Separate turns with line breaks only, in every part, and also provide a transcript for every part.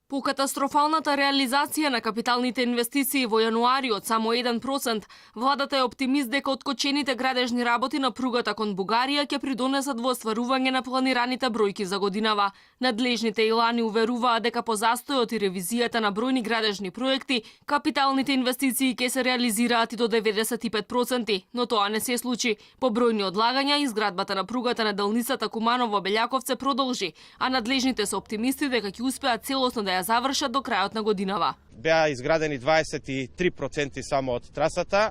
По катастрофалната реализација на капиталните инвестиции во јануари од само 1%, владата е оптимист дека откочените градежни работи на пругата кон Бугарија ќе придонесат во остварување на планираните бројки за годинава. Надлежните илани уверуваат дека по застојот и ревизијата на бројни градежни проекти, капиталните инвестиции ќе се реализираат и до 95%, но тоа не се случи. По бројни одлагања, изградбата на пругата на делницата Куманово-Белјаковце продолжи, а надлежните се оптимисти дека ќе успеат целосно да ја завршат до крајот на годинава.
Беа изградени 23% само од трасата.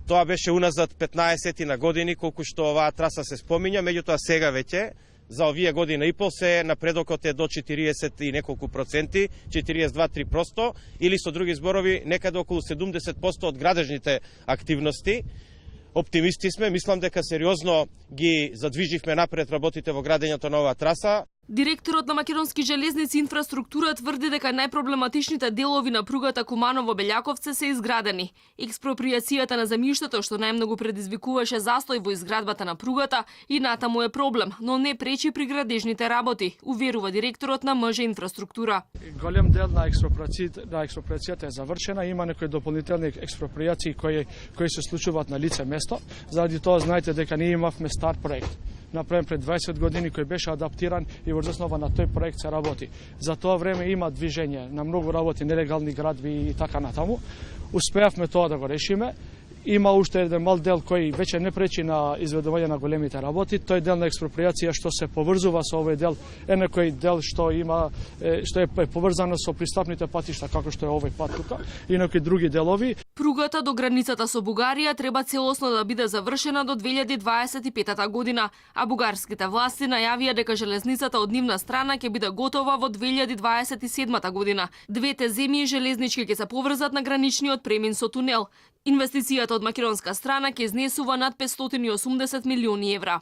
Тоа беше уназад 15 на години колку што оваа траса се спомиња, меѓутоа сега веќе за овие година и пол се напредокот е до 40 и неколку проценти, 42-3%, или со други зборови некаде околу 70% од градежните активности. Оптимисти сме, мислам дека сериозно ги задвиживме напред работите во градењето на оваа траса.
Директорот на Македонски железници инфраструктура тврди дека најпроблематичните делови на пругата Куманово-Белјаковце се изградени. Експроприацијата на земјиштето што најмногу предизвикуваше застој во изградбата на пругата и натаму е проблем, но не пречи при градежните работи, уверува директорот на МЖ инфраструктура.
Голем дел на експроприацијата е завршена, има некои дополнителни експроприации кои се случуваат на лице место. Заради тоа знаете дека ние имавме стар проект направен пред 20 години кој беше адаптиран и врз основа на тој проект се работи. За тоа време има движење на многу работи, нелегални градби и така натаму. Успеавме тоа да го решиме. Има уште еден мал дел кој веќе не пречи на изведување на големите работи. Тој дел на експроприација што се поврзува со овој дел е некој дел што е поврзано со пристапните патишта како што е овој пат тука и некои други делови.
Пругата до границата со Бугарија треба целосно да биде завршена до 2025 година, а бугарските власти најавија дека железницата од нивна страна ќе биде готова во 2027 година. Двете земји железнички ќе се поврзат на граничниот премин со тунел. Инвестицијата од македонска страна ќе изнесува над 580 милиони евра.